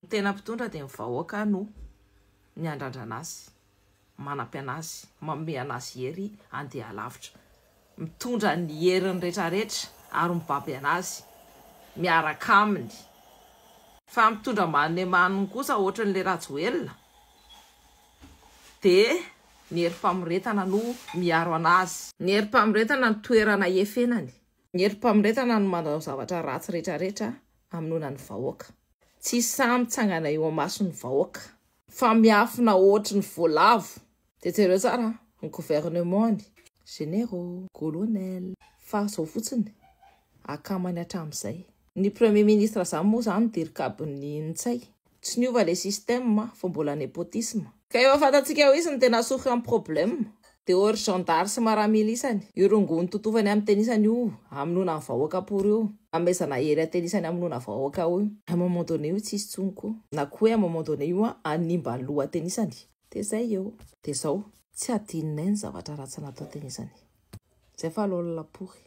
Tena mpitondra dia mivahoaka no miandrandra azy, manam-piana azy, manome anazy hery andeha lavitra, mitondra ny heriny rehetrarehetra ary mibaby anazy miaraka aminy. Fa mitondra manne maniny kosa ohatra n'le Rajoelina dia ny herim-pamoretana no miaro anazy. Ny herim-pamoretana no toerana efenany. Ny herim-pamoretana no manao zavatra ratsy rehetrarehetra aminona ny vahoaka. Tsy samy tsangana eo amasony vahoaka fa miafina ohatry ny voalavo. Dia jereo tsara ny gouvernement généraux, colonel fa zao fotsiny akamany hatramin'izay. Ny premier ministre zany moa zany dirikabiny Ntsay. Tsy niova le système fa mbola népotisme. Ka efa fantatsika hoe izy ny tena souffre amin'ny problème. Dia ory gendarme sy maramilisany irongony totovany amin'ny tenisany io aminona ny vahoaka por io. Amezana hery atenisany aminona vahoaka io. À un moment donné io tsisy tsonko. Na koa à un moment donné io animba ny loha atenisany. Dia zay eo. Dia zao tsy adinonay ny zavatra ratsy natao atenisany. Zay fa lolo lapory.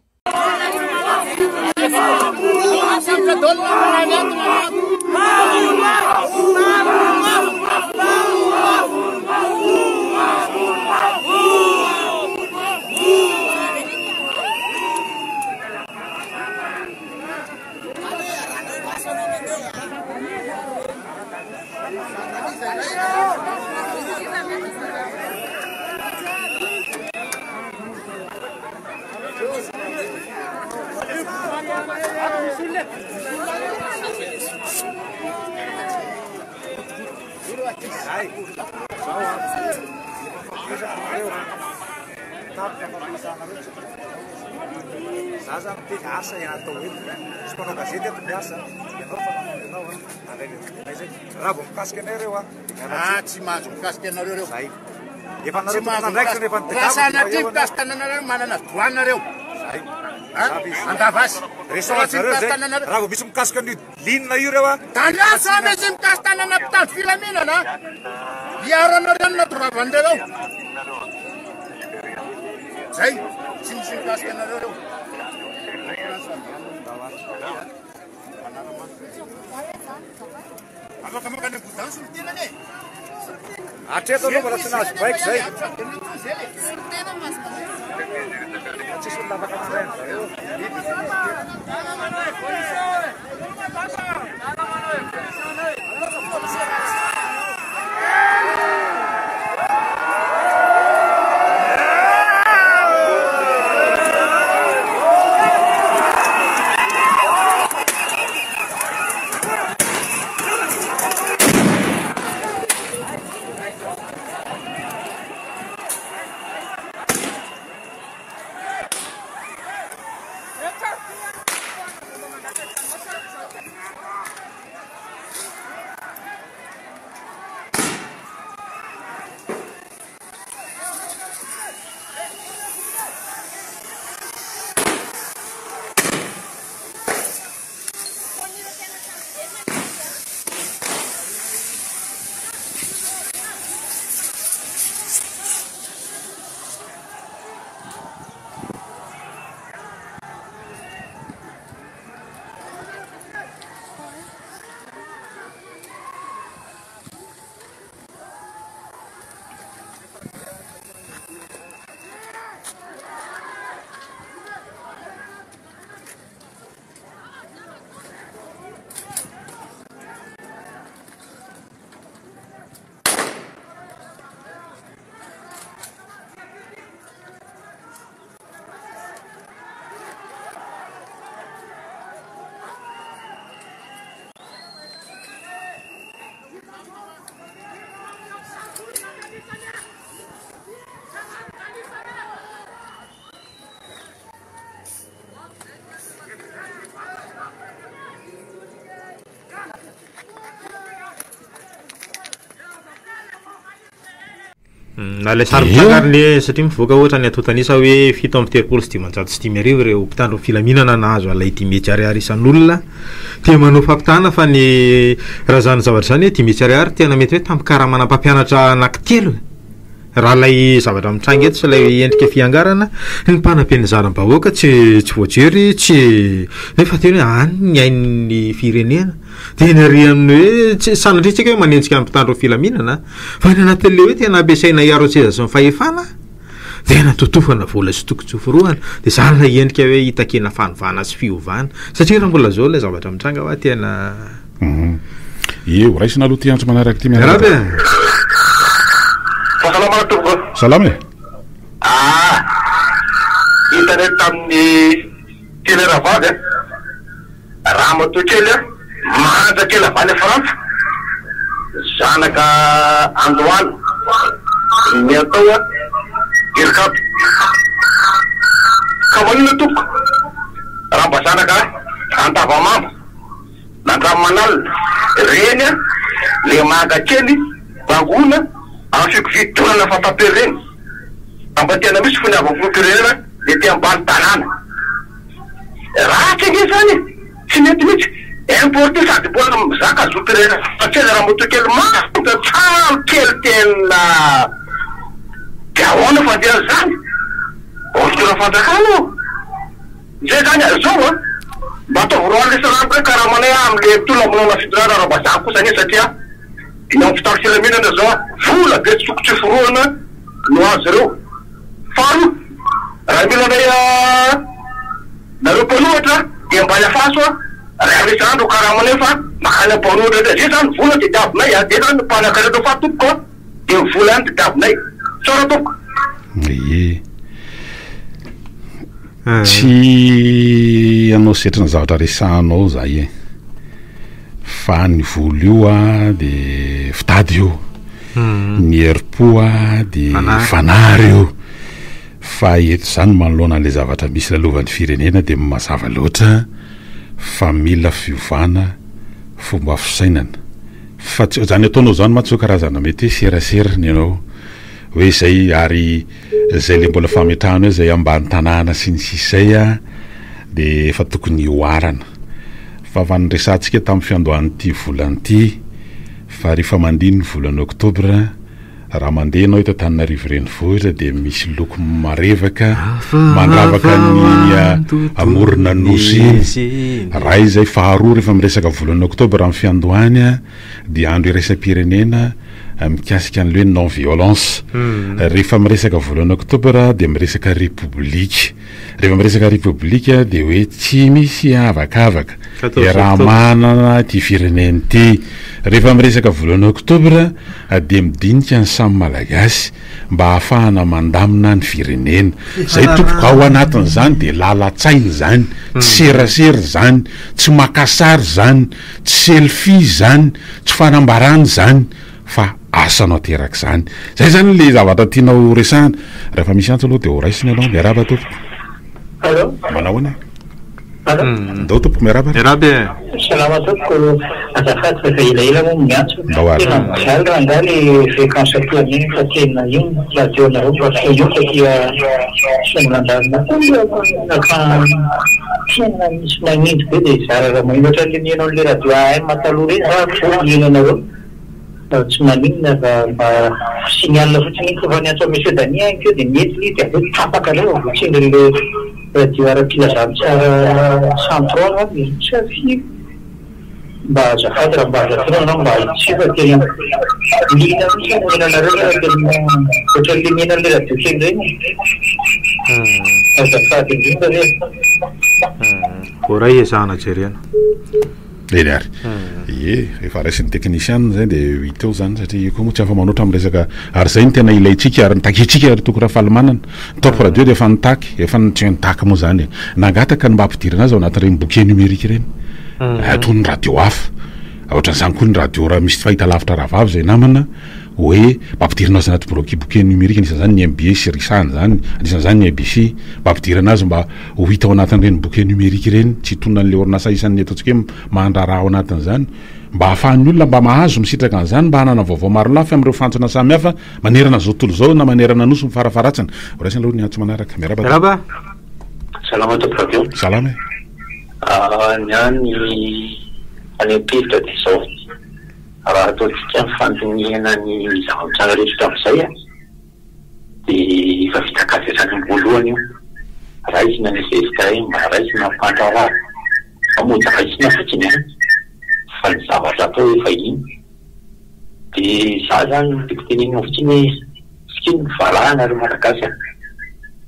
Zaza mity asa yang atau itu, sepenuh kasih dia biasa. Rabu kasken erewa. Si masuk kasken erewa. Baik. Evan naruh mana reaksi Evan? Rasa nanti kasken erewa mana nas? Tuan erewa. Baik. Anda pas. Resort erewa. Rabu bisum kasken di lin na erewa. Tanya sama bisum kasken erewa tak filamina na. Biaran erewa na turaban erewa. Say, sim kasken erewa. Apa kamu kan bukan suntilan ni? Aceh tu lepas nas baik saya. Aceh sudah makan saya. Nale sarotakarny satria mivoaka ohatra ny atotanisa hoe 7:30 sy 10 ireo mpitandro filaminana nahazo alay 10 ariary isan'olona dia manao fampitana fa ny raha zany zavatra zany 10 ariary tena mety hoe tamin'ny karaha manam-pampianatra anankitelo raha lay zavatra mitsangy eto sy lay endrika fiangarana ny mpanam-pianazaram-bahoaka tsy voajery tsy nefa teny hoe any ny ain'ny firenena dia ny ary amin'ny hoe tsy sanatrisika hoe manenjika amin'ny mpitandro filaminana fa ny anatin'le hoe tena ampiasaina hiaro an-tseza sy ny fahefana tena totofana vola sy tokotsofiroana dia zany lay endrika hoe hitakena fanovana sy fiovana satria raha mbola zao lay zavatra mitranga hoa tena eo raisina aloha ty antso manaraka ty miarabe fahasalamana tompoko salama e hitanety tamin'ny teleravady raha matoa kely manja kely avany frantsa zanaka andohany ny atao irikato ka manina toko raha mba zanaka antavamamba nandramanalina reny le manga kely bangona afiko fitonana fatapery reny amba tena misy foniavampirenena le ty ambany tanàna raha tsy nge zany tsy mety mitsy importé sady mbola mizaka zopirena satria raha moto kely manta tsaro kely tena diahoana fa dia zany ofotora fanjakana zay zany zao mba ataovy roa lesarako hoe karaha manay amle tolona monona fitonana raha mba zako kosa anie satria iny amin'ny fitaro filaminana zao vola be tsokotry foroana no azy ireo faro raha mila anay nareo mpanohatra dia mbany afaso raha resandro karaha manay fa makany ampanohatra zay zany vola ty diavinay de zany mpanakareto fa topoko de vola any ty diavinay tsara topoko tsy anao setrana zavatra resanao zay fa ny volo io de fitady io ny herim-po de fanary io fa eto zany manoloana le zavatra misy lalovan'ny firenena de mazava loatra fa mila fiovana fomba fisainana fa tsy zany ataonao zany matso karazana mety hoe seraserany ianao hoe zay ary zay le mbola fametrahana hoe zay ambany tanàna sy ny sisay de fa tokony oarana fa vanresantsika tamin'ny fiandohan'ity volan'ity fa rehefa mandiny ny volany oktobra raha mandeha anao eto Antananarivo renivohitra de misy loko marevaka mandravaka ny amorona nosy raha izay faharoa rehefa miresaka volany oktobra amin'ny fiandohany dia andro iraisam-pirenena mikasika an'le hoe non violence rehefa miresaka volany oktobra de miresaka republique rehefa miresaka republique de hoe tsy misy avakavaka raha manana ty fireneny ty rehefa miresaka volany oktobra de midinika ny samy malagasy mba ahafahana mandamina ny firenena zay topoko ao anatin'izany de lalatsainy zany tsy serasery zany tsy makasary zany tsy selfie zany tsy fanambarany zany fa asanao teraka zany zay zany le zavatra tianao resahana rehefa misy antso aloha de ho raisiny anao miaraba tompoko manahoana ndao tompoko miaraba salama tompoko azafady fa elaela moa miantso tena mizaly raha nga le fréquence toaniny fa tena iny radionareo fa io fa tia somolandarina naka tena misy magnindry be de zara raha mainoatra le mianao le radio AM mataloha reny za mienanareo tsy maninona fa mba signalina fotsiny iny fa ny antso monsieur Dany any keo de mety li de aveo tapaka reo votsindry le radio ara-pilazamy tsara central misy mba azafady raha mba azafina anao mba tsy fa tena lina mitsy moenanareo tena ohatran'le mienan'le radio kely reny azafady indrindra re ko raha iezahana jerena eny ary efa raisin'ny technicien zay de 8 eo zany satria koa moa tsy afa manoatra amin'ny resaka ary zay ny tena ilayntsika ary nitaketrika ary toko raha fahalimanana taoko radio de efa nitaky efa tsy nitaky moa zany nangataka ny mba ampidirana azy ao anatin'ireny bouquet numérique reny atao ny radio hafa ohatran'izany koa ny radio raha misy fahita lavitra raha vavy zay namana hoe mba ampidirana azy anaty bouquet numérique anisan'izany ny MBS risany zany anisan'izany ny ABC mba ampidirana azy mba ho hita ao anatin'ireny bouquet numérique reny tsy tonona an'le orinasa isan'ny ataontsika hoe mandraraha ao anatin'izany mba ahafahan'ny olona mba mahazo misitraka an'izany mba hanana vaovao maro lafy amin'ireo fantsona samy hafa manerana zao tontolo zao na manerana nosy mifarafaratsana raisiny aloha ny antso manaraka miaraba salama tompoko radio salama ny any anepilitra de zao raha ataontsika ny fandiniana ny zava-mitranga rehetra am'izay dia efa vitakasesany voalohany io raisina ny zezika mba raisina mpantarary mamoja raisina fotsiny fa ny zavatra atao efa iny dia za zany tiako tenenina fotsiny sikiny valahana ry malagasy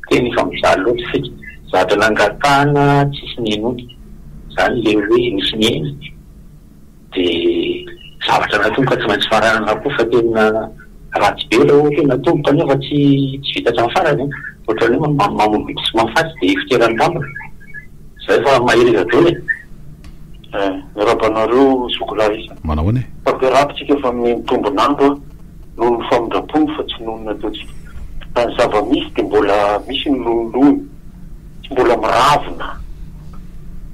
tena efa mizaly loatra feky zavatra nangatahana tsisy nenony zany le hoe misy neny dia zavatra natomboka tsy maintsy faranana koa fa tena ratsy be la ohatra natomboka nefa tsy vita hatramin'ny farany ohatrany hoe mamobiky sy mafatsy dia fitoerany damba zay fa mahery daholo rabanareo sokolay manao any fampiarapitsika efa amin'ny mitombonandro noho ny famondrapony fa tsy noho ny ataotsika ny zava-misy dia mbola misy ny lolony tsy mbola miravina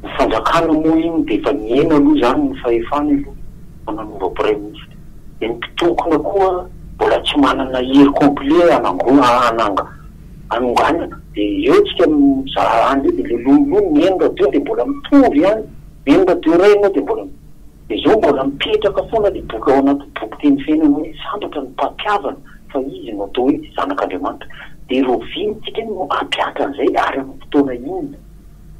ny fanjakana moa iny dia efa niena aloha zany ny fahefana aloha mananova praiministra dia ny mpitokona koa mbola tsy manana hery complet anonganana dia eo tsika mizaha any dia le lolony mienga teo dia mbola mitovy ihany enga teo rena dia mbola dia zao mbola mipetraka foana le boky ao anaty boky teny fiainana hoe sambatra ny mpampiavana fa izy no atao hoe zanak'Andriamanitra dia rovintsika no ampiatra an'izay ary amin'ny fotoana iny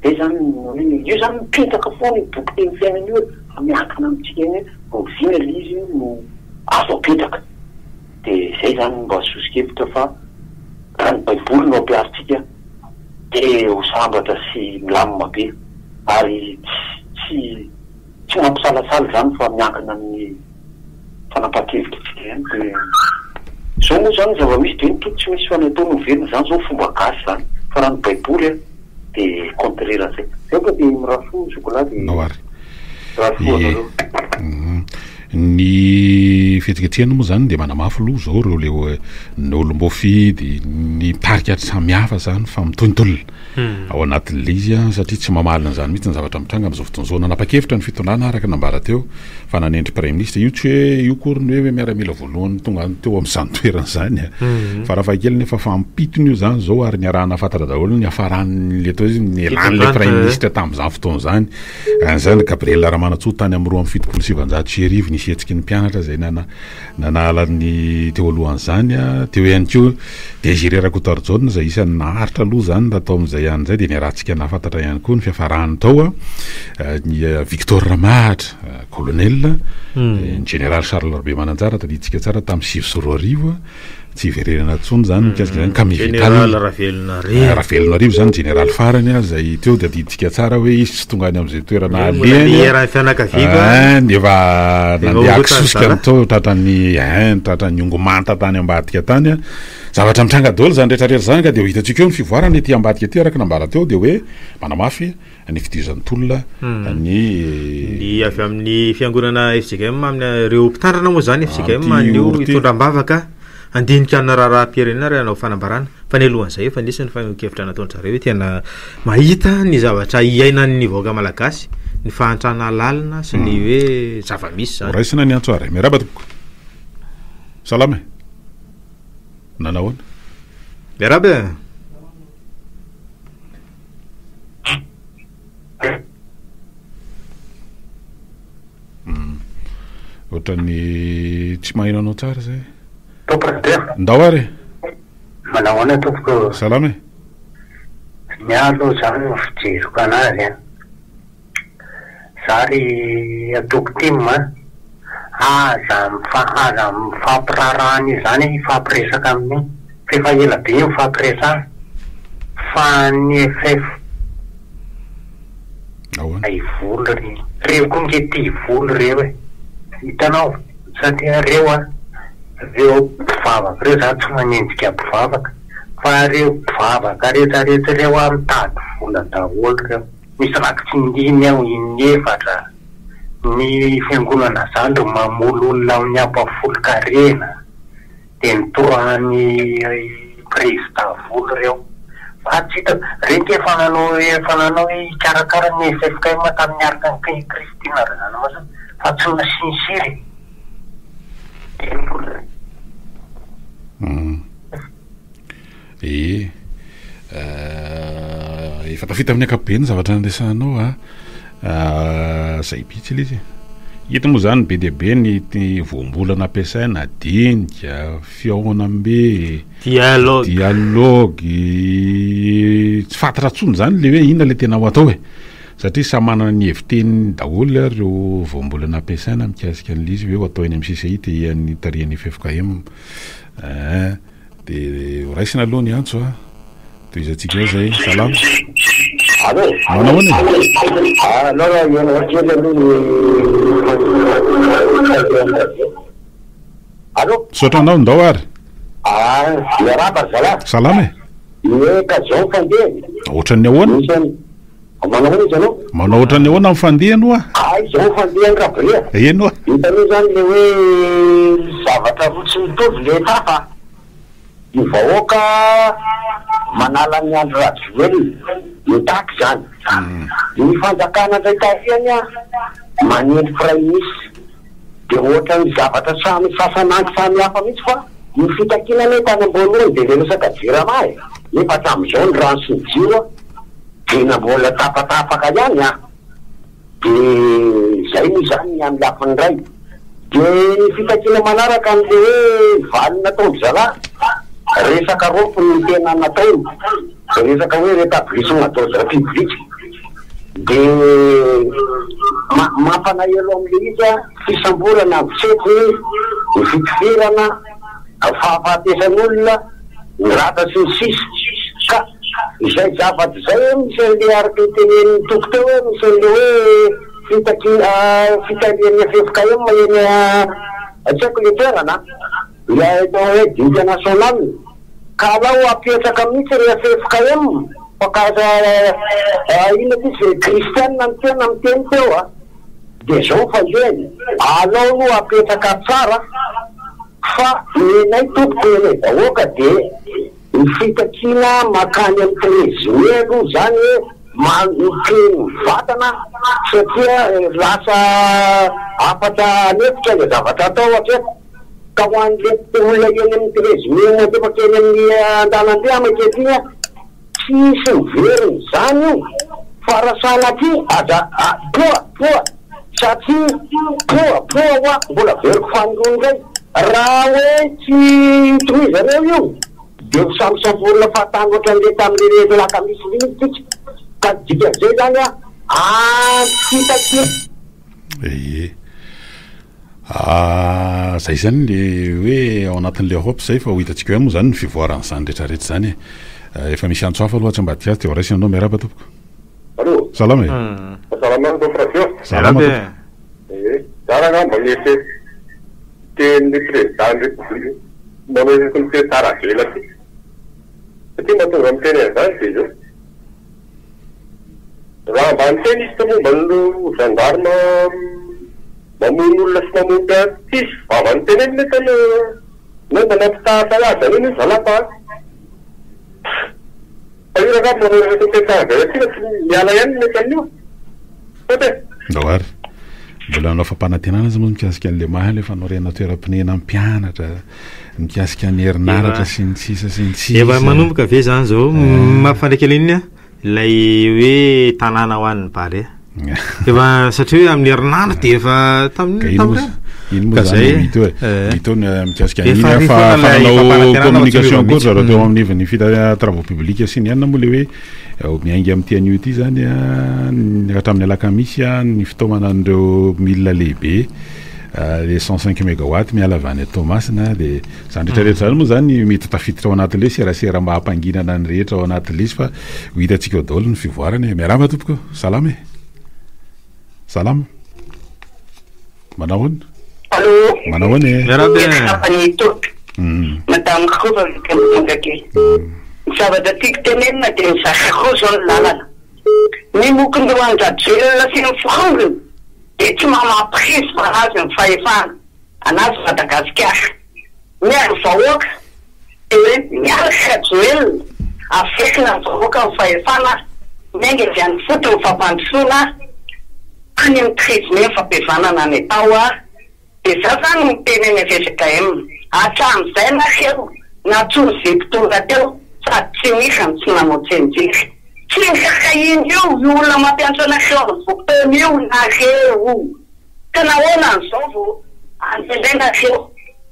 dia zany io zany mipetraka foana i boky teny fiainana io fa miankina amintsika iny hoe rovina le izy no azo apetraka dia zay zany mba sosikevitra fa raha ny baiboly no ampiaritsika dia ho sambatra sy milamina be ary tsy mampisalasala zany fa miankina amin'ny fanapaha-kevitra ihany zao moa zany zava-misy dia nytoko tsy misy fanatao novelona zany zao fomba gasy zany fa raha ny baiboly dia contraire zay zay koa dia mirafo sokola dia rafo anareo ny fietiketsehana moa zany dia manamafy loha zao reo le n'olom-boafidy ny parika samihafa zany fa mitontolona ao anatin'le izy satria tsy mamalina zany mihitsy ny zavatra mitranga amin'izao fotoana zao nanapa-kevitra ny fitondrana araka nambara teo fa nanendry praiministra io tsy hoe io koriny hoe miaramila voalohany tonga teo amin'izany toerana zany fa raha fakely nefa fampitony io zany zao ary niarahana fantatra daholo ny afaran'le atao izy ny elan'le praiministra tamin'izany fotoana zany zany Gabriel Ramanantsoa tany amin'ny 2,7 nisetsika ny mpianatra zay nanahalan'ny teo alohan'izany teo ihany koa Désiré Rakotoarjona zay isan'ny naharitra aloha zany natao amin'izay ihany zay dia niarahantsika nahafantatra ihany koa ny fiafarahany tao ny Victor Ramahatra colonel ny général Charles Robe Mananjara taditsika tsara tamin'ny 2022 tsy iverenana tsony zany mikasika zany Kamivital Ravelonarivo zany général farany zay teo dia diditsika tsara hoe izy tsy tonga any amin'izay toerana alehany nefa nandeha akisosika nytao tratran'ny ongomanta tany ambadika tany zavatra mitranga daholo zany rehetrarehetra zany ka dia ho hitantsika eo ny fivoarana ety ambadika ety araka nambara teo dia hoe manamafy ny fitizan'nytolona ny avy amin'ny fiangonana FJKM amin'ny reo mpitandrana moa zany FJKM anio hitondram-bavaka andinika na raha-pirenena ry anao fanambarana fa ny alohan'izay efa nisy ny fankevitra nataon'zareo hoe tena mahita ny zavatra iainan'ny vahoaka malagasy ny fahantrana lalina sy ny hoe zava-misy zany raisina ny antso ary miaraba toko salama nanahoana miaraba ohatrany tsy mahino anao tsara zay ndao ary manao ana tompoko salama mialo zany no fijeroko anazy zary atoko timma aza mifampirarahany zany fampiresaka amin'ny fefa ela be mifampiresana fa ny FF ay volo reo koa mikety volo reo hitanao satria reo mpivavaka reo zany tsy manendrika mpivavaka fa reo mpivavaka rehetrarehetra reo mitady vola daholo reo misy rakitsy ndimy ao inefatra ny fiangonana zany ro mamolo olona amin'ny ampafolo karena dia nitorahan'ny président volo reo fa tsy hita rety efa nanao hikarakara ny FFKM tamin'ny araka ny Kristina ry zany ma zany fa tsy nasinsiry efa tafita amin'ny akapobeny zavatra nandesanao zay bitsy ilay izy hita moa zany be deabe ny voambolana ampiasaina dinika fiaonambe dialogue tsy fantatra tsony zany le hoe inona le tena ho atao satria samanana ny heviteny daholo reo voambolana ampiasaina mikasika an'le izy hoe ho atao eny amin'ny CCI ian'ny tarian'ny FFKM de raisina aloha ny antso toy izatsika eo zay salama manao Allô? Sotranao ndao ary? Miaraba zala. Salama e? Ka zao fandeha. Ohatran'ny ahoana? Manao izy anao? Manao ohatran'ny ahoana amin'ny fandeha anao zao fandeha ngabria. Eno Hitanao zany le hoe zavatra fotsy mitovy le tafa. Ny vahoaka manala ny andro ratsy mitaky zany. Ny fanjakana ndray tariany manenty praiminisy. De ohatra ny zavatra samy sasan'andro samy hafa mihitsy fa ny fitakinana tany ambony de resaka jirama nefa hatramin'izao ny rano sy ny jiro tena mbola tapatapaka ihany de zay moa zany ny amin'ny lafiny ray. De ny fitakina manaraka am'le hoe valy nataony zala resaka ropo ny tena nataony resaka hoe rétablissement d'ordre public. De mampanahelo am'le izy fisamborana fitsety ny fitifirana fahafatesan'olona ny rata sy ny sisy ka izay zavatra zay misy an'le araka tenen'ny toko teo hoe misy an'le hoe fitarian'ny FFKM eny tsy haiko le toerana le atao hoe dinga national ka alao apetraka mihitsy re FFKM pakaza ina tisy kristianina mitena miteny teo de zao fandeany alao no apetraka tsara fa nenay tompoko nenay vahoaka de ny fitakina makany amin'ny président aloha zany hoe miteny vatana satria lasa afatra nefitra le zavatra atao atreko ka ho an'le olona eny amin'ny président matefa keny amin'ny andalambe amaketina tsisy miveriny zany io farasana aty aza poa satria poa mbola veriko fanondrony ray raha hoe tsy toizareo io de ho samborona fahatany ohatran'le tam'le laka misy limitika ka dikan'izay zany fitaky zay zany le hoe ao anatin'le hope zay fa ho hitatsika hoe moa zany ny fivoaran'izany rehetrarehetra zany efa misy antso hafa aloha tsy mba tiazy de horaisina anao miaraba tompoko. Allô? Salama e? Salama docteur. Salama tompoko. Zara ngamba mety teny président république manao komite tsara vela ty satria mahatonga miteny an'izany de io raha mba niteny izy momba no gendarme mamono olona sy mamono artiste vava niteny eny metany momba nampitahatalaza eny izy alapa ayiraka manao komite tsara vela ty miala ihany metany io ote ndao ary mbola anao fampanantenana izy moa mikasika an'le maha le fanorena toeram-pinena mpianatra mikasika ny herinaratra sy ny sisa sy ny sisa efa manomboka ve zany zao mafandraikelininy ilay hoe tanàna ho an'ny bary efa satria hoe amin'ny herinaratra de efa iny moa zany mito mikasika an'iny fa fananao communication koa zareo teo amin'ny ny fita travaux publics sy ny anina moa le hoe miaingy amin'ity an'io ity zany hatramin'ny alakamisy ny fitaomana an'ireo milina lehibe le 105 mégawatt miala avy any Tomasina de zany rehetrarehetra zany moa zany mety tafiditra ao anatin'le serasera mahampanginana ny rehetra ao anatin'le izy fa ho hitatsika daholo ny fivoarany miarama tompoko salama e salama manao ahoana manao ahoana e madame kofa vikemongake zavatra tiako tenenina de mizaka koa zao ny lalana ny mokondreo anjajelona sy ny fihongony de tsy mamaprisy anazy ny fahefana anazy Madagasikara miary vahoaka de hoe miaraka joelona afekina ny vahoaka ny fahefana miainga avy any foty ny fampandrosoana any amin'ny président fampivanana ny tao de za zany miteneny FFKM hatramin'izay nakeo natsony zay tonga teo sady tsy misy ny tsy nanao tsenjiry tsy mikakainy io olona mampiantso anakeo ny vokoteny io nakeo tena ahoana an'izao vo antendraina nakeo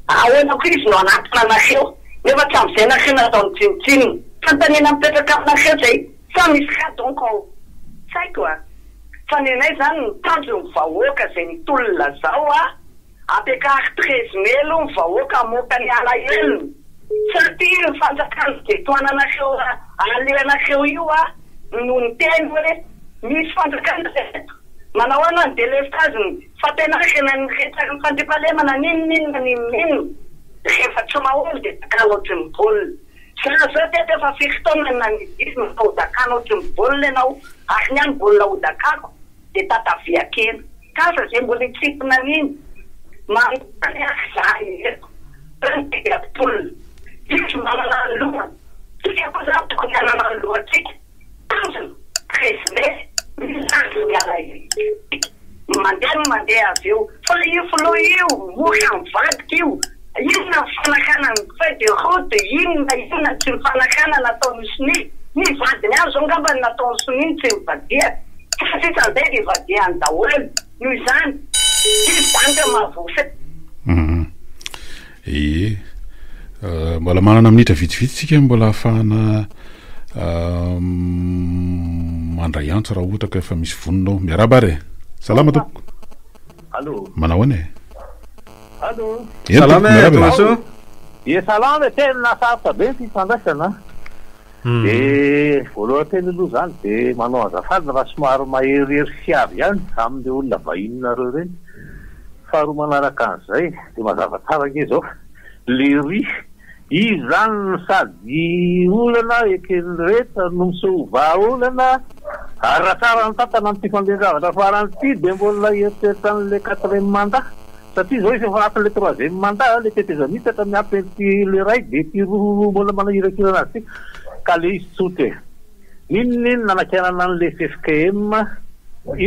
ahoana koa izy no anatona nakeo nefa tsy amin'izay nakeo nataony tsinotsinony fantanena mipetraka aminakeo zay sa misy ka donc tsy haiko a fa nenay zany mitanjo ny vahoaka zay nitolona zao a apekary 13 mai aloha ny vahoaka amoaka ny alahelony satria ny fanjakana de toananakeo alehanakeo io a no ny teny hoe misy fanjakana zeto manao ahoana ny délestage fatenakena ny resaka ny fandriampahalemana ninonina ninonino rehefa tsy maholo de takana ohatry ny baolina sa zao teto efa firy-taona nanidisy natao dakana ohatry ny baolina ianao ary ny any baolina ho dakako de tataviakena kasa zay mbola itsipina niny manontany aky eto baolina izy manana ny lohany tsika koa za tokony anana ny lohatsika tanjona 13 mai mandeha avy eo fa io filoha io moka mivadika io inona fanakana ny feuille de route inona tsy mifanakana nataony soni mivadiny azy zao ngamba nataony soniny tsy mivadia fa sisan'izay de vadiany daholo noho izany izy banka mahavosa mbola manana minitra vitsivitsitsika mbola ahafahana mandray antso raha ohatra ka efa misy voninao miarabare salama toko allo manao ane allo salama tomaso salama tena sarotra be ny fifandraisana de voalohany teny aloha zany de manao azafady raha somary maherihery fiavy ihany amin'le olona vahinonareo reny faharoa manaraka an'izay de mazava tsara ke zao le ry izy zany sady olana ekeny rehetra no misova olana ary raha tsara ny tatana ny tifandendravatra farany ty de mbola eritreritran'le 4e mandat satria zao izy efa anatin'le 3e mandat le tetezanitatra miampy ty le ray de ty roa mbola manahirakirana azy ty ka le izy tsotra ninonino nanankianana an'le FFKM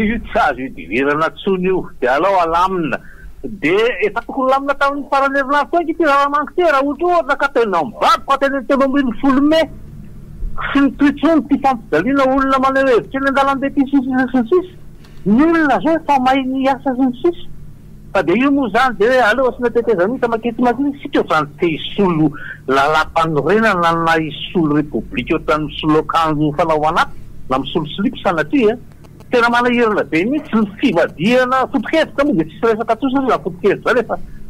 izy tsy azo idivirana tsony io de alao alamina de efa tokony lamina tamin'ny farany herinandro koa ty raha manko ty raha ohatra ka tena mibabo ka tena 3 mai sy ny toetsony ty fampidaliana olona maneho hevitra eny an-dalambe ty sisisisisisy ny olona zao efa mahay ny asa sinisisy fa de io moa zany de aleo sy natetezanita makety makety sika zany te isolo lalam-panorenana na isolo repoblika ohatran'ny misolo akanjo fanao anaty na misolo slipy sanatria tena manahirana be mihitsy ny fivadiana fotokhevitra moa de tsisy resaka tsosy raha fotokhevitra zany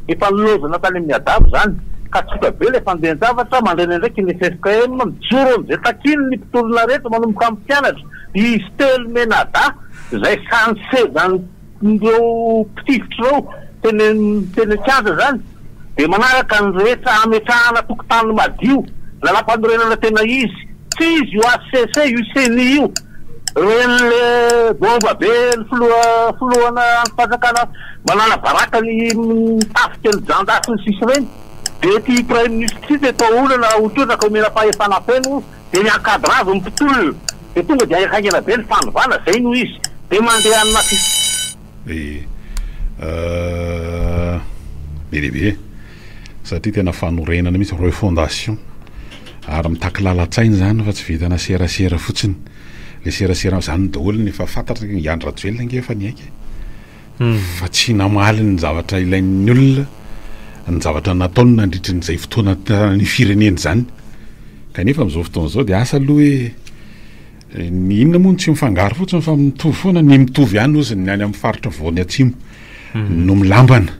efa nilozana tany amin'ny adavo zany ka tsoka be le fandehan-javatra mandreny ndraiky ny FFKM mijoro am'izay takiny ny mpitolona rehetra manomboka amin'ny mpianatra izy telo menada zay sansezany ndreo mpitifitra reo teny kianja zany de manaraka ny rehetra ametrahana tokotany madio lalam-panorenana tena izy tsy izy io ACC io CENI io renyle bomba be ny filohana fanjakana manana baraka ny tafika ny jandasy ny sisy reny de ty premier ministre tsy de tao olana otrona ka omena fahefana feno de miankadra azy mipitolona de tonga de aekangena be ny fanovana zay no izy de mandeha anaty beribe satria tena fanorenana mihitsy refondation ary mitaky lalatsainy zany fa tsy vitana serasera fotsiny le serasera zany daholo ny efa fantatra iandro rajoelona nge efa ny aiky fa tsy namaly ny zavatra ilain'ny olona ny zavatra nataony nandritry n'izay fotoana ny fireneny zany kanefa am'izao fotoana zao de asa aloha hoe ny inona moa ny tsy mifangaro fotsiny fa mitovy foana ny mitovy ihany ozy ny any amin'ny faritra voany atsimo no milambana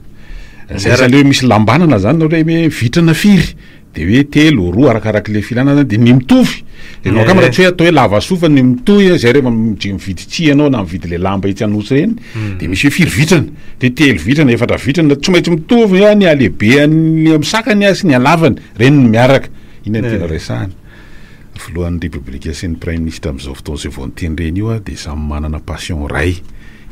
zay zany hoe misy lambanana zany hoe vitrana firy de hoe telo roa arakaraka le filanana de ny mitovy de no kamara tsy hoe atao hoe lava sofa ny mitohy zay rehefa mividy tsi anao na mividy le lamba itsy anosy reny de misy hoe firy vitrana de telo vitrana efatra vitrana tsy maintsy mitovy ny alehibe ny amsakany asy ny alavany reny ny miaraka ina ny tena resahana filohan'ny république sy ny prime ministre am'izao fotoana zay vao nyteny reny io a de samy manana passion ray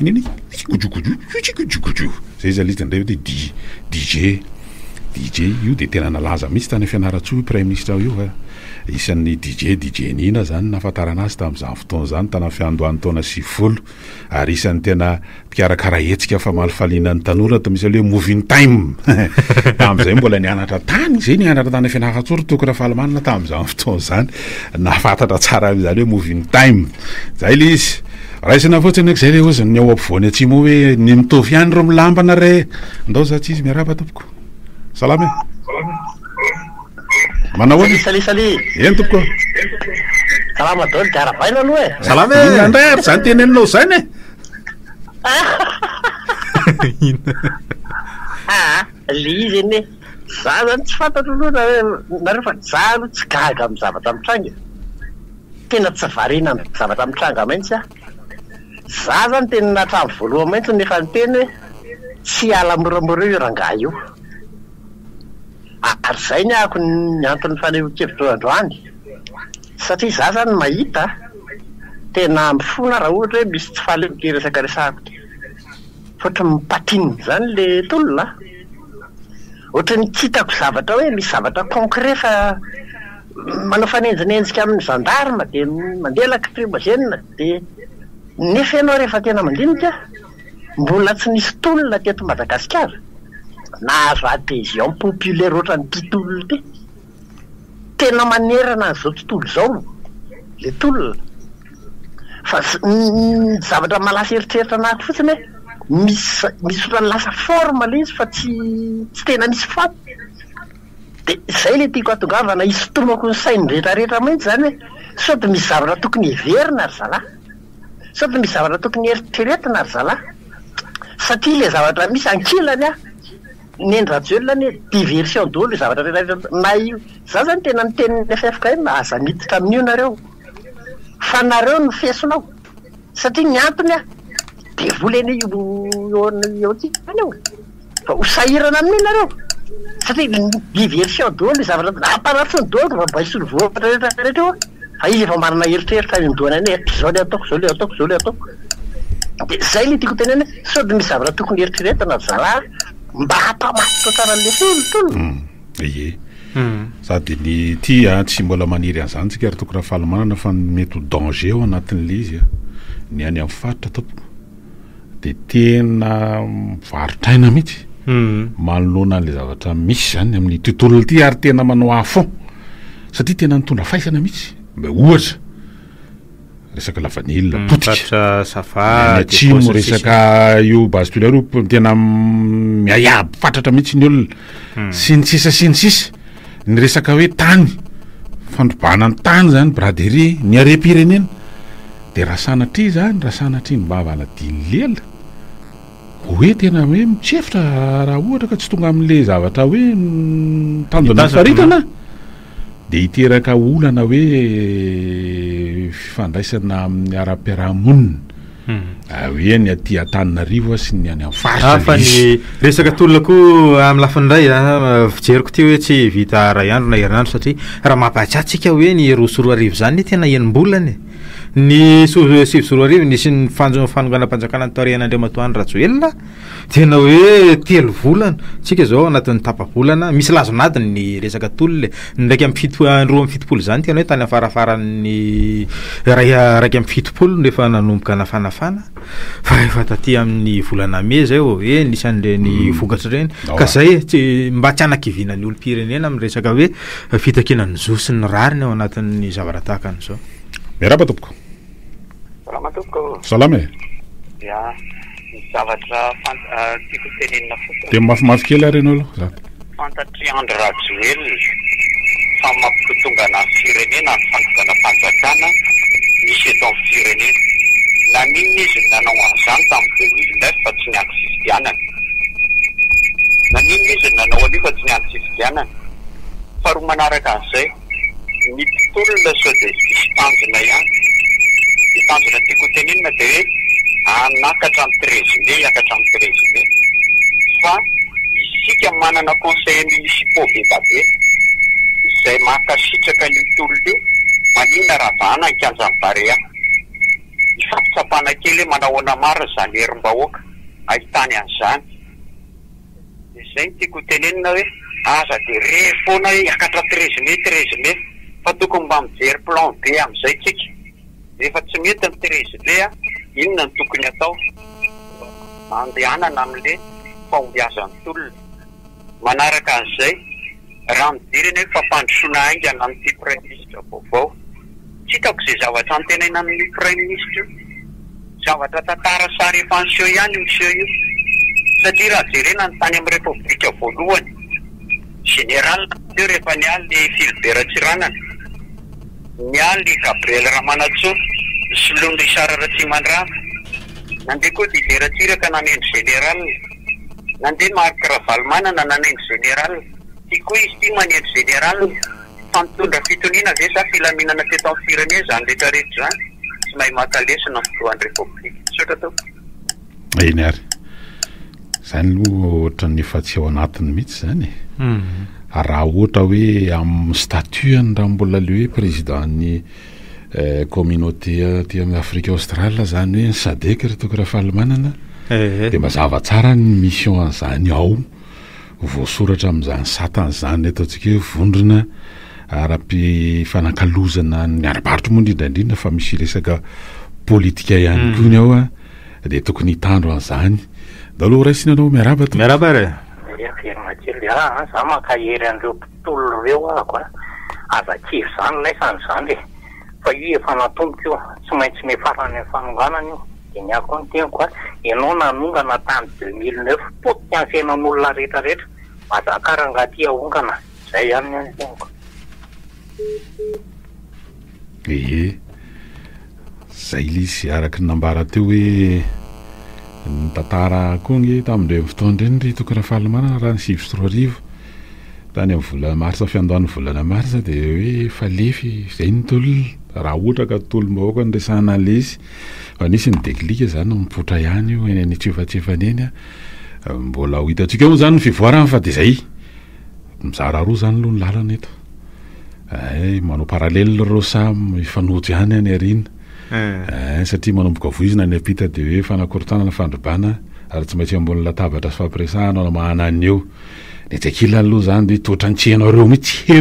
ineny kojokojo zay izy alitany ray hoe DJ io de tena nalaza mihitsy tany fianaratsoa prime ministre io isan'ny DJ nina zany nafatarana azy tam'izany fotoana zany tana fiandohan'ny taona 20 ary isan'ny tena mpiarakara hetsika fa malifaliana ny tanora ta misy hoe moving time tam'izay mbola nianatra tany zay nianatra tany fianaratsoro toko raha falamanana tam'izany fotoana zany nafantatra tsara zany hoe moving time zay le izy raisina fotsiny zay le ozany ny ao ampovoany atsimo hoe ny mitovy ihany ro milambana re ndao za tsy izy miaraba tompoko salama manao salisali eny tompoko salama dolo de aravaina aloha e salama andray ary zany teneninao zany li izy eny za zany tsy fantatro aloha nareo fa za aloha tsy gaga amin'ny zavatra mitranga tena tsy varina amin'ny zavatra mitranga maintsy za zany tena natramo voalohany maintsy nefa ny teny hoe tsy ala moramora io rangah io ary zay ny ahako ny antony fanehoan-kevitro androany satria za zany mahita tena mifona raha ohatra hoe misy tsy fahalemboke resaka resahako fotry mipatiny zany le tolona ohatra ny tsitako zavatra hoe misy zavatra concret fa manao fanenjinenjika amin'ny gendarme de mandeha lacrymogène de nefa ianao rehefa tena mandinika mbola tsy nisy tolona teto Madagasikara nahazo adhésion populaire ohatra ny titolona ty tena manerana n'izao tontolo zao le tolona fa zavatra malasa eritreritra anahako fotsiny hoe misy otrany lasa forme le izy fa tsy tena misy fato de zay le tiako atongavana hisotomako ny sainy rehetrarehetra maintsy zany hoe sao de misy zavatra tokony heverina ary zalahy sao de misy zavatra tokony eritreretina ary zalahy satria le zavatra misy ankilany nendrajelona ny diversion dolo le zavatra rehetrarehetra na io za zany tena niteny FFK aza miditra amin'io nareo fa nareo no fesonao satria ny antony de voleny eo tsany eo fa hosahirana amin'io nareo satria diversion dolo zavatra aparatsony dolo fa baisolo voatra rehetrarehetra eo fa izy efa marina eritreritra indoana ny zao le ataoko zao le ataoko zao le ataoko de zay le tiako teneny sao de misy zavatra tokony eritreretina zalahy mba hampamatitra tsaran'le tolotolo ie sady ny ty tsy mbola maniry an'izany tsika ary tokony fahalomanana fa mety ho danger ao anatin'le izy ny any amin'ny faritra tompoko de tena varotraina mihitsy manoloana an'le zavatra misy zany amin'ny tontolo ty ary tena manao afon satria tena nitondra faisana mihitsy mba ohatra resaka lavanila potika tsimo resaka io basculaire io tena miayabo fatratra mihitsy ny olona sy ny sisa ny resaka hoe tany fandrobana ny tany zany braderie ny arem-pirenena de raha sanatry zany raha sanatry ny mba valadiny lela hoe tena hoe mitsefitra raha ohatra ka tsy tonga amin'le zavatra hoe tanjona faritana de hiteraka olana hoe fifandraisana amin'ny ara-piarahamonina hoe ny aty Antananarivo sy ny any amin'ny faritra fa ny resaka tolona koa amin'ny lafindray fijeriko ty hoe tsy vita ray andro na herinandro satria raha mampahatsatsika hoe ny rosoroa arivo zany tena enim-bolany ny sivy arivo nisy ny fanongana mpanjakana ny taorian'Andriamatoany Rajoelina tena hoe 3 volana tsika zao anatin'ny tapa-bolana misy lazonadiny ny resaka tolona ndraiky amin'ny fitopolo zany tena hoe tany afarafaran'ny raiky amin'ny fitopolo nefa nanomboka nafanafana fa efa taty amin'ny volana me zay hoe nisy an'ireny vokatra reny ka zay mba tsy anakiviana ny olom-pirenena amin'ny resaka hoe fitakinany zo sy ny rariny ao anatin'ny zavatra tahaka an'izao. Miaraba tompoko. Salama tompoko. Salama e. Ya, zavatra tiako tenenina fotsiny. De mafimafy kely ary ianao aloha. Fantatry Andry Rajoelina fa mampitongana firenena ny fandokana fanjakana misy eto amin'ny firenena. Na ninona izy nanao an'izany tamin'ny 2009 fa tsy nianky fifidianana. Na ninona izy nanao an'io fa tsy nianky fifidianana. Faharoa manaraka an'izay ny mpitolona sao dia misy tanjona ihany. Ny tanjona tiako tenenina dia hoe anakatra amin'ny 13 mai hiakatra amin'ny 13 mai. Fa isika manana conseil municipal be babe izay mankasitraka io tolona io maninona raha vahana ny kianjan'ny Barea. Ifampitsapana kely manahoana marina izany herim-bahoaka ahitany an'izany. Izay tiako tenenina hoe aza dia rehefa foana hiakatra 13 mai fa tokony mba mijery plan B amin'izay tsika. Rehefa tsy mety ny 13 mai inona ny tokony atao? Andehanana amin'le fahombiazan'ny tolona. Manaraka an'izay raha midirina hoe fampandrosoana aingana amin'ity Prime Ministre vaovao. Tsy hitako izay zavatra antenena amin'ny Prime Ministre zavatra tantara sary efa niseho ihany io miseho io satria raha jerena ny tany amin'ny repoblika voalohany général teo rehefa nialy ny Philibert Tsiranana, nialy Gabriel Ramanatsoa sy Londry Richard Ratsimandrava, nandeha koa Didier Ratsiraka nanendy général, nandeha Marc Ravalomanana nanendy général, ty koa izy ty manendy général fa mitondra fitoniana ve sa filaminana teto amin'ny firenena zany rehetrarehetra zany tsy mahay maka lesona amin'ny fotoan'ny repoblika. Sotra tao eny ary zany aloha ohatran'ny efa tsy ao anatiny mihitsy zany raha ohatra hoe amin'ny statuany raha mbola le hoe présidentny communauté ty amin'ny Afrique australe zany hoe ny SADC retoko Ravalomanana dia mazava tsara ny mission an'izany ao voasoratra amin'izany satan'izany ataontsika hoe vondrona ara-fanankalozana ny ara-barotra moa indrindraindrindra fa misy resaka politika ihany koa ny ao dia tokony hitandro an'izany da aloha raisina anao miaraba re za makahery an'ireo mpitolo ireo ahako azakivy zany laisany zany e fa io efa natomboka io tsy maintsy mifarany amin'ny fanonganana io dia ny ako ny tenako ianao nanongana tany 2009 potika ny fiainan'olona rehetrarehetra mazakarangaty ahongana zay ihany ny tenako. Zay izy araky ny nambara teo hoe ny tantara kongy tamin'ireny fotoandreny ry toko Ravalomanana raha ny 7 tany amin'ny volana marsa fiandohan'ny volana marsa dia hoe falefy zay ny tolona raha ohatra ka tolom-bahoaka ny resahana an'le izy fa nisy ny déclic zany mipotra ihany io eny an'itrefatrefany eny mbola ho hitantsika eo zany ny fivoarana fa dia zay mizara roa zany aloha ny lalana eto manao parallèle reo samy ifanojo ihany any arina satria manomboka voizina ny apita dia hoe fanakorontanana fandrobana ary tsy maintsy ambony latabatra sy fampiresahana na mahanany eo dia tsy akila aloha zany dia toatra ny tsenareo mihitsy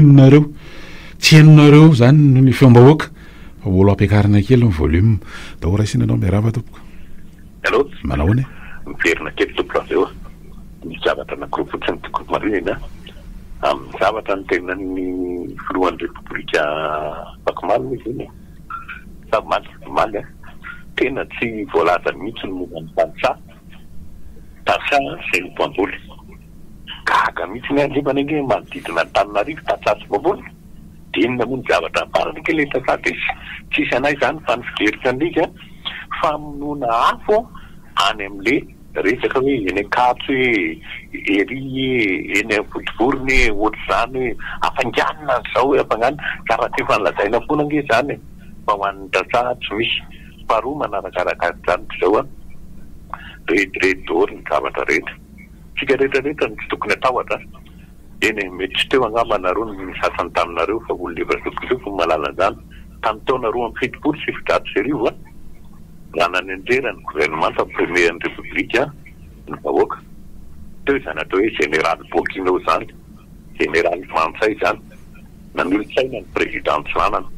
henonareo zany ny fiombahoaka fa mbola ampiakarina kely ny volume da ho raisina anao miarava tompoko. Hello, manao any miverina kely tompoko avy eo ny zavatra anankiroa fotsiny tokony marina amin'ny zavatra ny tenan'ny filohan'ny repoblika Bakomaly izy iny maly tena tsy voalaza mihitsy ny momban'ny tantsa zay ny mpamboly gaga mihitsy ny alevana inge manodidina ny Tananarivo tatsatso bamboly dia inona moa ny zavatra aparany kely tantsa dia tsisy anay zany fa ny fiderika an'ika famonoana afo any amin'le resaka hoe eny Ankatso hoe ery eny Votivorony ohatr'izany hoe afanganina zao hoe afangana zavatra efa nilazaina foana nge zany fa ho an'ny tantsa tsy misy faharoa manarakaraka zany zao rehetrarehetra ny zavatra rehetra tsika rehetrarehetra ny tsy tokony atahotra eny mety tsy teo angambanaroa ny sasany taminareo fa olona efa sokoloko malala zany tamin'ny taona 2017 raha nanenjera ny gouvernement fa premier ny république ny vahoaka teo izany atao hoe général Bokino zany général Frantsay zany nanolo-tsaina ny président Tsiranana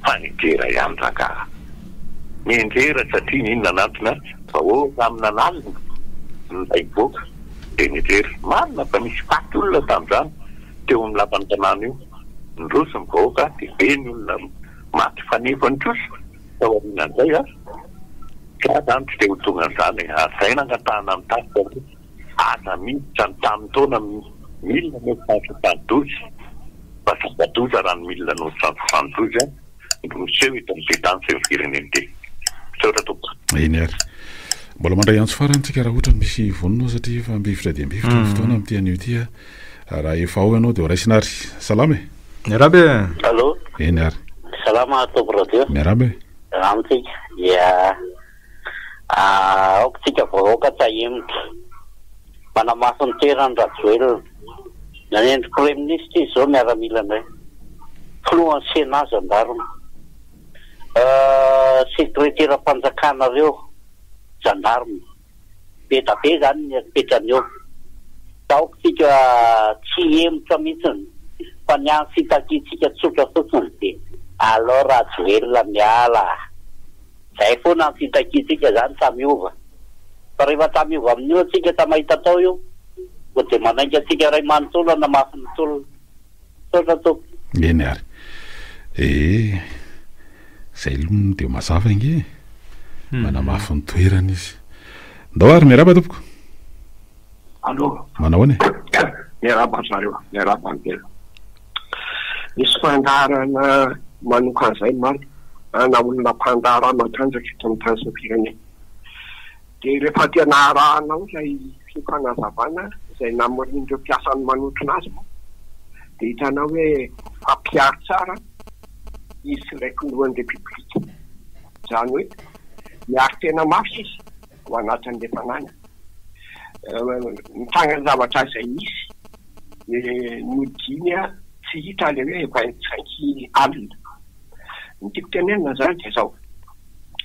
fa nenjera ihany zaka nenjera satria inona anatona vahoaka amina nalina nylay voaka dia nenjera marina fa misy faty olona tamin'izany teo amin'ny lapan'ny tanàna io nydroso ny vahoaka dia be ny olona maty fanefany troso tao aorianan'izay ka zany tsy dia ho tonga n'izany zay nangatahana amin'ny tasy aza miditra ny tamin'ny taona 1972 fa 72 raha ny 1972 miseho hita mipedanse ny fireneny de saotra tompo eny ary mbola mandray antso farantsika raha ohatra misy vononao satria efa mbivitra dia mbivitra ny fotoana amin'ny tian'io ty raha efa ao ianao dia ho raisina ary salama miarabe allo eny ary salama topo radio miarabe amitsika dia aokotsika vahoaka tsahemika manamaso ny toerany Rajoelina nanendry premier ministre izy zao miaramila indray filohan'ny Sénat gendarme secrétaire mpanjakanareo gendarme be da be zany ny apetrany eo taokotsika tsy emotra mihitsiny fa ny any fitakitsika tsotra fotsiny dia alors Rajoelina miala zay foana ny fitakitsika zany tamiova fa rehefa tamiova amin'io atsika tamahita tao io ko dia manainga atsika ray manontolo na mafiny tolona sotra topo eny ary zay aloha dia mazava inge manamafy ny toerana izy ndao ary miaraba tompoko allo manao any miaraba zareo miaraba ntena misy fandarana manoka an'izay maro na olona mpandara matanjaka eto amin'ny tanjam-pirenena dia rehefa tena arahanao ilay fifanazavana izay namorin'ireo mpiasany manotona azy moa dia hitanao hoe fampiary tsara izy raiky lohan'ny repiblika izany hoe miary tena mafy izy ho anatin'le fanana mitanga ny zavatra izay misy nodiny a tsy hita le hoe vaintsainky alina ny tiako tenenina zany dia zao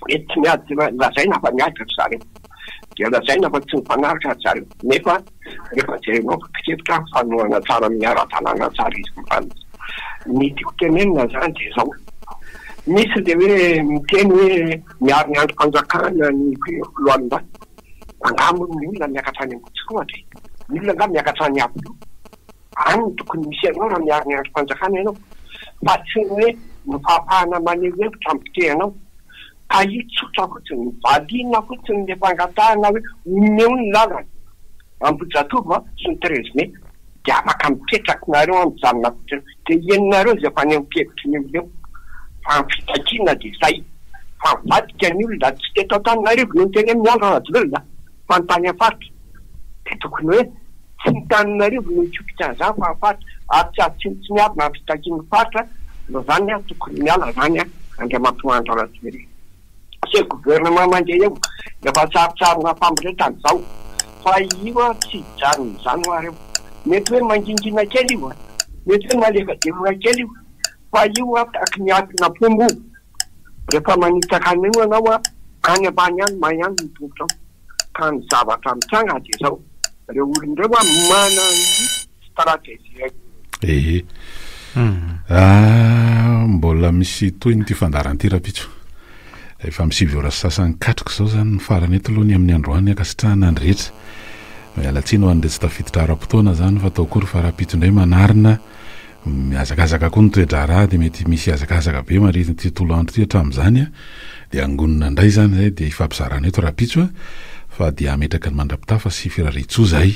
ety miady lazaina fa miadra zareo dia lazaina fa tsy mifanaritra zareo nefa rehefa jerenao fikefitra fanoana tsara miara-tanàna tsara izy mifany ny tiako tenenina zany dia zao misy le hoe miteny hoe miary ny androm-panjakana ny lohan'nda angambony ny olona miakatrany ambotsikroatra ny olona nga miakatrany abolo any ny tokony misy anao raha miary ny androm-panjakana ianao fa tsy hoe mifampahana maneho hevitra ampitehanao ka io tsotra fotsiny mivalina fotsiny le fangatahana hoe omeo ny lalana ambojatovo sy ny trezime dia afaka mipetraky nareo am'janona fotsiny dia ienonareo zay fa ny ampihevitry ny oloneo fa mifitakiana dia zay fa mivadika ny olona tsy teto an-taninareo no teny miandro anadyvelona fa nytany afaritra dia tokony hoe tsy nytaninareo no ikopitra za fa afaritra atsyatsinotsy miavy na fitakiany faritra no zany a tokony miala zany a andriamatoandro anadyvelona se gouvernement mandeha eo efa tsaritsarona fampiretany zao fa io a tsy hijanony zany oareo mety hoe mangingina kely io a mety hoe malefa demona kely io fa io a taky miatina pombo rehefa manitaka an'io anao a any ambany any mahany ny tongotra ka ny zavatra mitsanga dia zao reo olon'ireo a mana stratégie ehe mbola misy toy ny ty fandaranty rapitso efa misivy ora sasany katrika zao zany ny farany eto aloha ny amin'ny androany akasitrahana ny rehetra mialatsiny ho an'le tsy tafiditra ara-potoana zany fa taokory fa rapitso indray manarina miazakazaka koa ny toedra raha dia mety misy azakazaka be mariny ty tolo andro ty hatramin'izany a dia angonina indray zany zay dia ifampizarana eto rapitso a fa dia ametraka ny mandrapitafa sy firaritsozay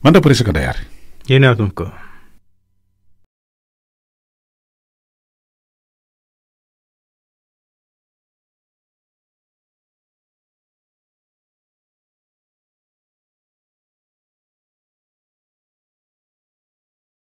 mandrapiresaka indray ary eny atomboka